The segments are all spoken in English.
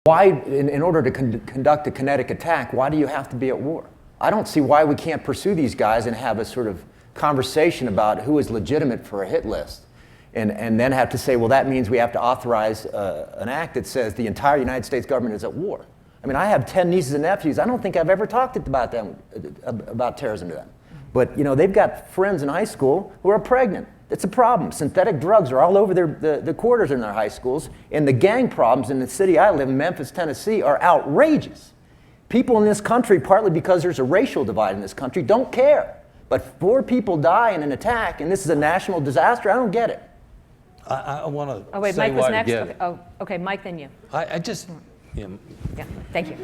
Why, in order to conduct a kinetic attack, why do you have to be at war? I don't see why we can't pursue these guys and have a sort of conversation about who is legitimate for a hit list. And then have to say, well, that means we have to authorize an act that says the entire United States government is at war. I mean, I have 10 nieces and nephews. I don't think I've ever talked about terrorism to them. But, you know, they've got friends in high school who are pregnant. It's a problem. Synthetic drugs are all over the quarters in their high schools. And the gang problems in the city I live in, Memphis, Tennessee, are outrageous. People in this country, partly because there's a racial divide in this country, don't care. But 4 people die in an attack, and this is a national disaster. I don't get it. I want to Oh, wait, say Mike was why next? to get Okay. it. Oh, okay, Mike, then you. I just, Yeah, thank you.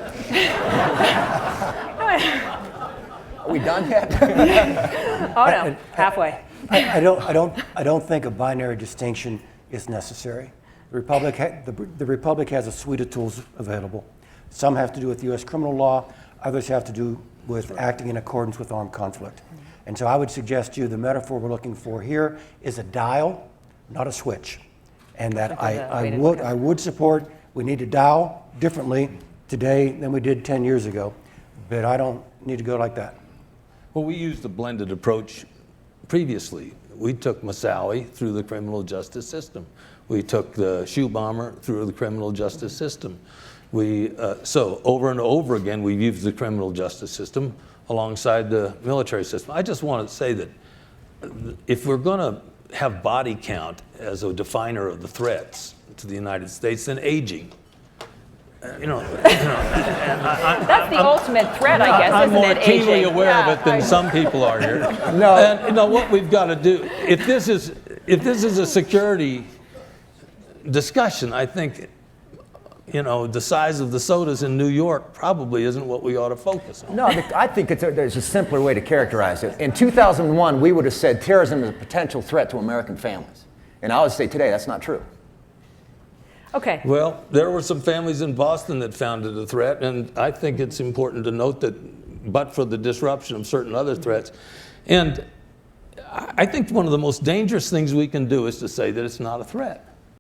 Are we done yet? Oh, no, halfway. I don't think a binary distinction is necessary. The Republic has a suite of tools available. Some have to do with U.S. criminal law, others have to do with acting in accordance with armed conflict. And so I would suggest to you the metaphor we're looking for here is a dial, not a switch. And that I would support, we need to dial differently today than we did 10 years ago, but I don't need to go like that. Well, we used a blended approach previously. We took Moussaoui through the criminal justice system. We took the shoe bomber through the criminal justice system. So over and over again, we've used the criminal justice system alongside the military system. I just want to say that if we're going to have body count as a definer of the threats to the United States, then aging. That's the ultimate threat, I guess, I'm isn't more it, keenly aging? aware of it than some people are here. No. And what we've got to do, if this is a security discussion, I think, the size of the sodas in New York probably isn't what we ought to focus on. No, I think there's a simpler way to characterize it. In 2001, we would have said terrorism is a potential threat to American families. And I would say today that's not true. Okay. Well, there were some families in Boston that found it a threat, and I think it's important to note that, but for the disruption of certain other threats. And I think one of the most dangerous things we can do is to say that it's not a threat.